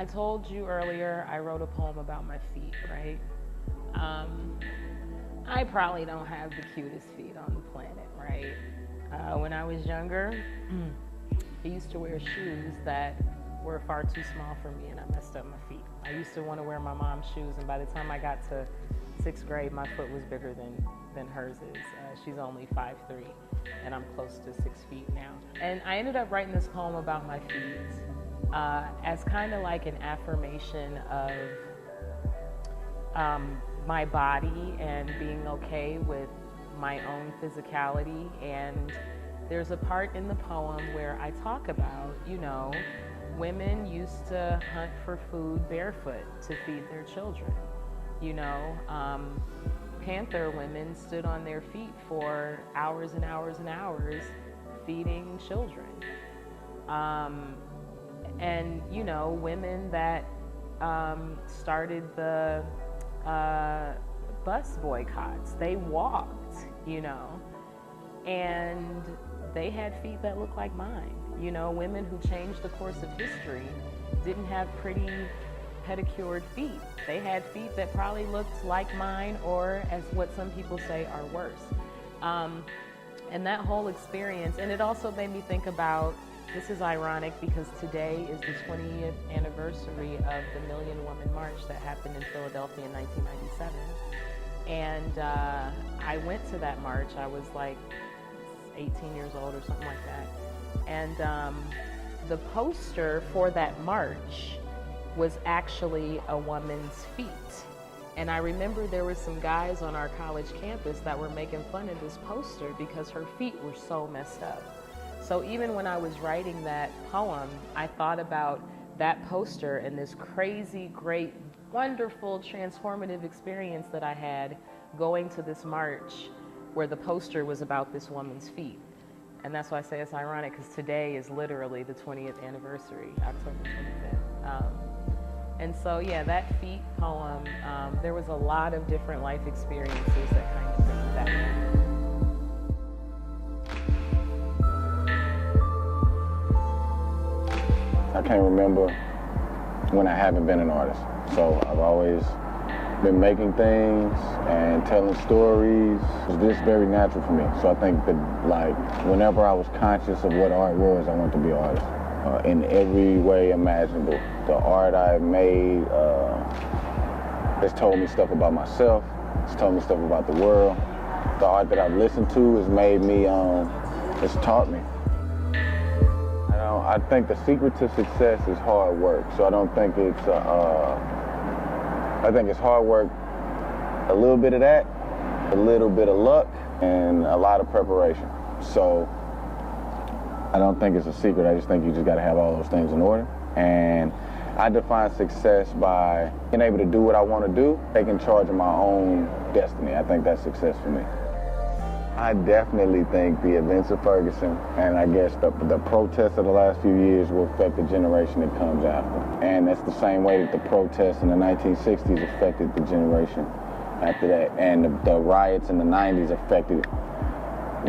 I told you earlier I wrote a poem about my feet, right? I probably don't have the cutest feet on the planet, right? When I was younger, I used to wear shoes that were far too small for me, and I messed up my feet. I used to want to wear my mom's shoes, and by the time I got to 6th grade, my foot was bigger than hers is. She's only 5'3", and I'm close to 6 feet now. And I ended up writing this poem about my feet as kind of like an affirmation of my body and being okay with my own physicality. And there's a part in the poem where I talk about, you know, women used to hunt for food barefoot to feed their children. You know, Panther women stood on their feet for hours and hours and hours feeding children. And, you know, women that started the bus boycotts, they walked, you know, and they had feet that looked like mine. You know, women who changed the course of history didn't have pretty pedicured feet. They had feet that probably looked like mine, or as what some people say are worse. And that whole experience, and it also made me think about, this is ironic because today is the 20th anniversary of the Million Woman March that happened in Philadelphia in 1997. And I went to that march. I was like 18 years old or something like that. And the poster for that march was actually a woman's feet. And I remember there were some guys on our college campus that were making fun of this poster because her feet were so messed up. So even when I was writing that poem, I thought about that poster and this crazy, great, wonderful, transformative experience that I had going to this march where the poster was about this woman's feet. And that's why I say it's ironic, because today is literally the 20th anniversary, October 25th. And so, yeah, that feet poem, there was a lot of different life experiences that kind of bring that in. I can't remember when I haven't been an artist. So I've always been making things and telling stories. It's just very natural for me. So I think that, like, whenever I was conscious of what art was, I wanted to be an artist. In every way imaginable. The art I've made has told me stuff about myself. It's told me stuff about the world. The art that I've listened to has made me, it's taught me. I think the secret to success is hard work. So I don't think it's, I think it's hard work, a little bit of that, a little bit of luck, and a lot of preparation. So I don't think it's a secret. I just think you just got to have all those things in order. And I define success by being able to do what I want to do, taking charge of my own destiny. I think that's success for me. I definitely think the events of Ferguson and I guess the protests of the last few years will affect the generation that comes after. And that's the same way that the protests in the 1960s affected the generation after that. And the riots in the 90s affected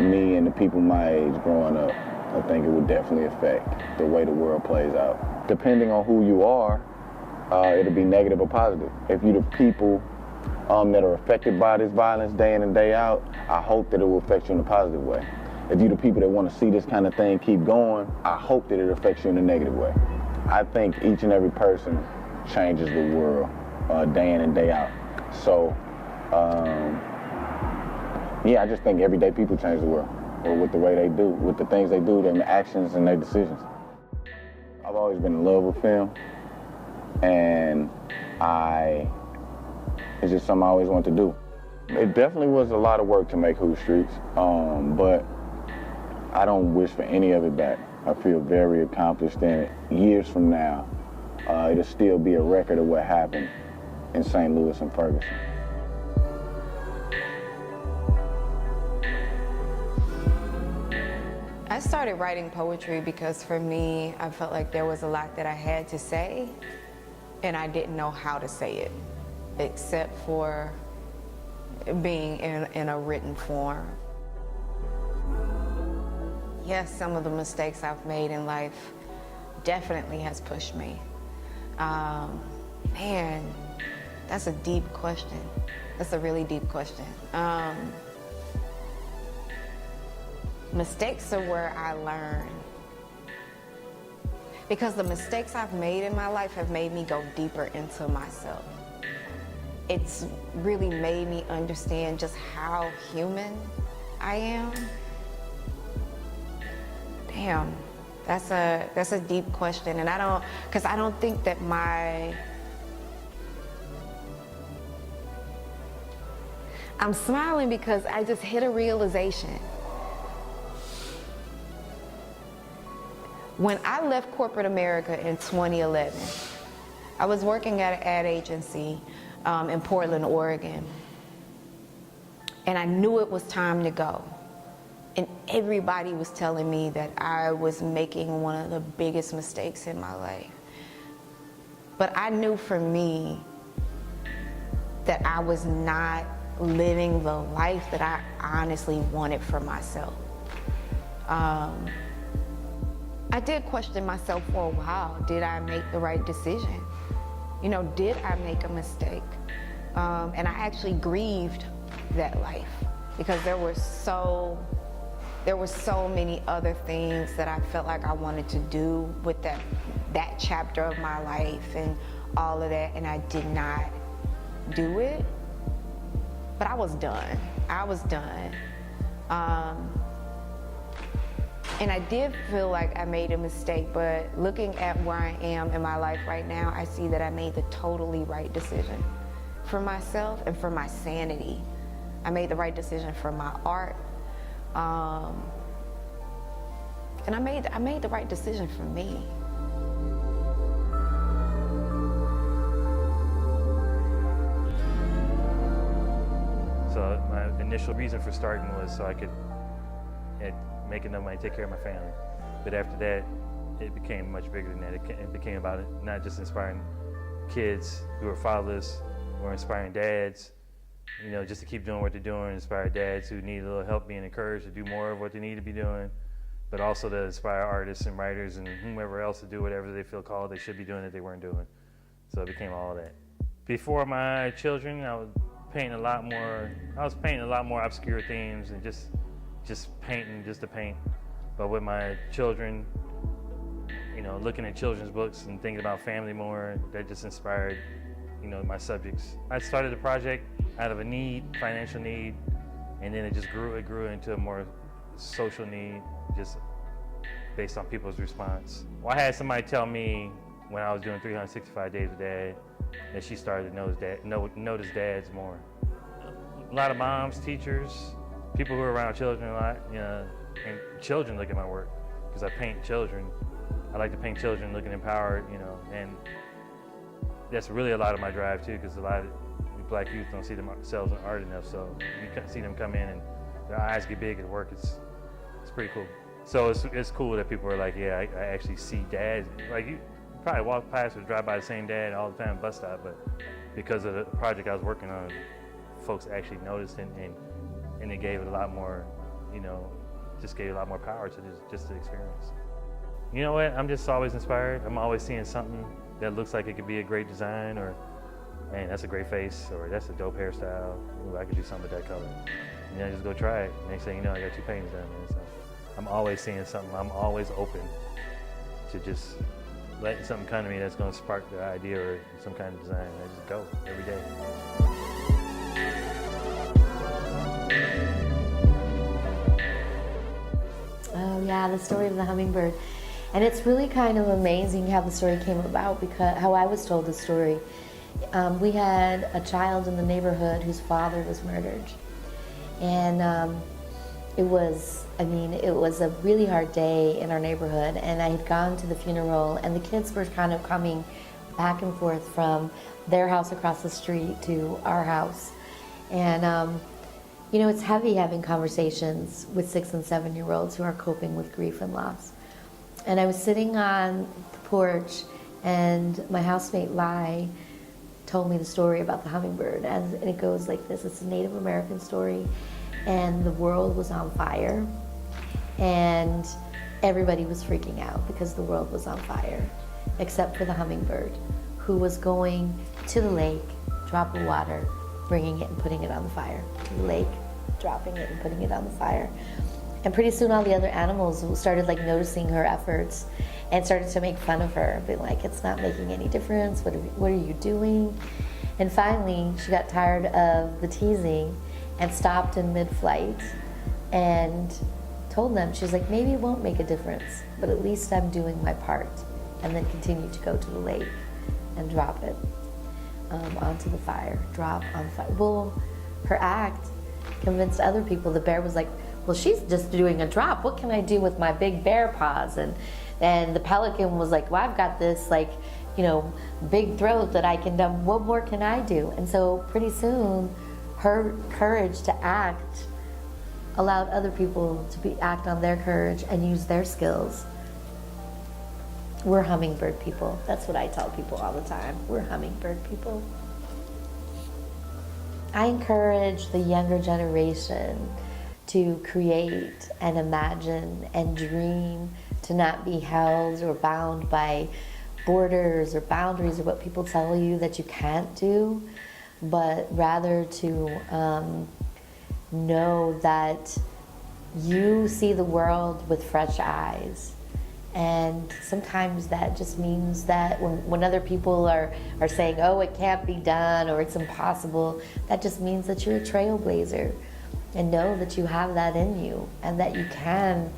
me and the people my age growing up. I think it would definitely affect the way the world plays out. Depending on who you are, it'll be negative or positive. If you're the people that are affected by this violence day in and day out, I hope that it will affect you in a positive way. If you're the people that want to see this kind of thing keep going, I hope that it affects you in a negative way. I think each and every person changes the world day in and day out. So, yeah, I just think everyday people change the world, or with the way they do, with the things they do, their actions and their decisions. I've always been in love with film, and it's just something I always wanted to do. It definitely was a lot of work to make Who Streets, but I don't wish for any of it back. I feel very accomplished in it. Years from now, it'll still be a record of what happened in St. Louis and Ferguson. I started writing poetry because for me, I felt like there was a lot that I had to say, and I didn't know how to say it, except for being in a written form. Yes, some of the mistakes I've made in life definitely has pushed me. Man, that's a deep question. That's a really deep question. Mistakes are where I learn. Because the mistakes I've made in my life have made me go deeper into myself. It's really made me understand just how human I am. Damn, that's a deep question, and I don't think that I'm smiling because I just hit a realization. When I left corporate America in 2011, I was working at an ad agency in Portland, Oregon, and I knew it was time to go. And everybody was telling me that I was making one of the biggest mistakes in my life. But I knew for me that I was not living the life that I honestly wanted for myself. I did question myself for a while. Did I make the right decision? You know, did I make a mistake? And I actually grieved that life because there were so many other things that I felt like I wanted to do with that chapter of my life and all of that, and I did not do it. But I was done. I was done. And I did feel like I made a mistake, but looking at where I am in my life right now, I see that I made the totally right decision for myself and for my sanity. I made the right decision for my art. And I made the right decision for me. So my initial reason for starting was so I could make enough money to take care of my family. But after that, it became much bigger than that. It became about not just inspiring kids who are fatherless or inspiring dads, you know, just to keep doing what they're doing, inspire dads who need a little help being encouraged to do more of what they need to be doing, but also to inspire artists and writers and whomever else to do whatever they feel called they should be doing that they weren't doing. So it became all of that. Before my children, I was painting a lot more obscure themes and just painting just to paint. But with my children, you know, looking at children's books and thinking about family more, that just inspired, you know, my subjects. I started the project out of a need, financial need, and then it grew into a more social need, just based on people's response. Well, I had somebody tell me when I was doing 365 Days with Dad that she started to notice dads more. A lot of moms, teachers, people who are around children a lot, you know, and children look at my work because I paint children. I like to paint children looking empowered, you know, and that's really a lot of my drive too, because a lot of Black youth don't see themselves in art enough, so you see them come in and their eyes get big at work. It's pretty cool. So it's cool that people are like, yeah, I actually see dads. Like you probably walk past or drive by the same dad all the time, bus stop, but because of the project I was working on, folks actually noticed and it gave it a lot more, you know, just gave a lot more power to just the experience. You know what? I'm just always inspired. I'm always seeing something that looks like it could be a great design, or man, that's a great face, or that's a dope hairstyle. Ooh, I could do something with that color. And then I just go try it. Next thing you know, I got 2 paintings done, man. So I'm always seeing something. I'm always open to just letting something come to me that's going to spark the idea or some kind of design. I just go every day. Oh yeah, the story of the hummingbird. And it's really kind of amazing how the story came about, because how I was told the story. We had a child in the neighborhood whose father was murdered. And it was a really hard day in our neighborhood, and I had gone to the funeral, and the kids were kind of coming back and forth from their house across the street to our house. And you know, it's heavy having conversations with 6- and 7-year-olds who are coping with grief and loss. And I was sitting on the porch, and my housemate Lai told me the story about the hummingbird, and it goes like this. It's a Native American story, and the world was on fire, and everybody was freaking out because the world was on fire, except for the hummingbird, who was going to the lake, drop of water, bringing it and putting it on the fire. To the lake, dropping it and putting it on the fire. And pretty soon all the other animals started like noticing her efforts and started to make fun of her, being like, it's not making any difference, what are you doing? And finally, she got tired of the teasing and stopped in mid-flight and told them, she was like, maybe it won't make a difference, but at least I'm doing my part. And then continued to go to the lake and drop it onto the fire, drop on fire. Well, her act convinced other people. The bear was like, well, she's just doing a drop. What can I do with my big bear paws? And the pelican was like, well, I've got this like, you know, big throat that I can do. What more can I do? And so pretty soon, her courage to act allowed other people to act on their courage and use their skills. We're hummingbird people. That's what I tell people all the time. We're hummingbird people. I encourage the younger generation to create and imagine and dream, to not be held or bound by borders or boundaries or what people tell you that you can't do, but rather to know that you see the world with fresh eyes. And sometimes that just means that when other people are saying, oh, it can't be done or it's impossible, that just means that you're a trailblazer. And know that you have that in you and that you can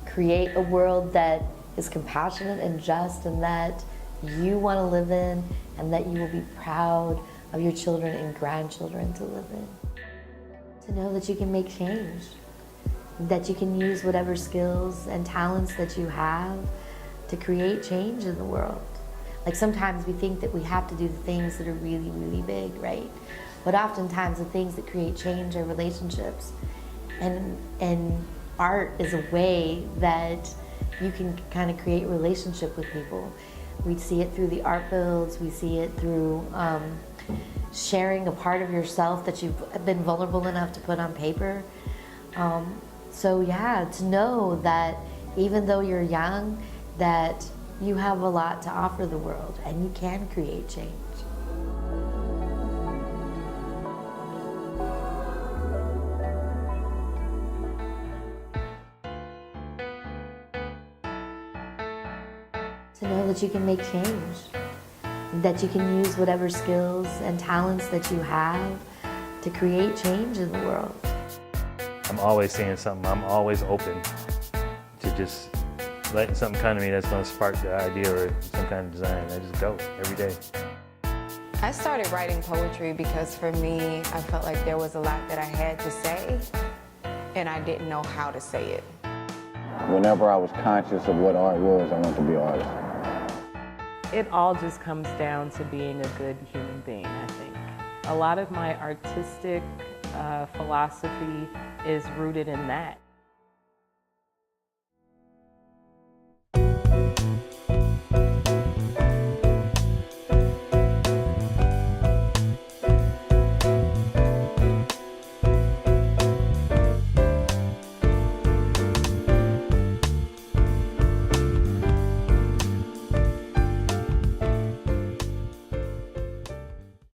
create a world that is compassionate and just and that you want to live in and that you will be proud of your children and grandchildren to live in. To know that you can make change, that you can use whatever skills and talents that you have to create change in the world. Like sometimes we think that we have to do the things that are really, really big, right? But oftentimes the things that create change are relationships. And art is a way that you can kind of create relationship with people. We see it through the art builds, we see it through sharing a part of yourself that you've been vulnerable enough to put on paper. So yeah, to know that even though you're young, that you have a lot to offer the world and you can create change. To know that you can make change, that you can use whatever skills and talents that you have to create change in the world. I'm always saying something. I'm always open to just letting something come to me that's going to spark the idea or some kind of design. I just go every day. I started writing poetry because for me, I felt like there was a lot that I had to say and I didn't know how to say it. Whenever I was conscious of what art was, I wanted to be an artist. It all just comes down to being a good human being, I think. A lot of my artistic philosophy is rooted in that.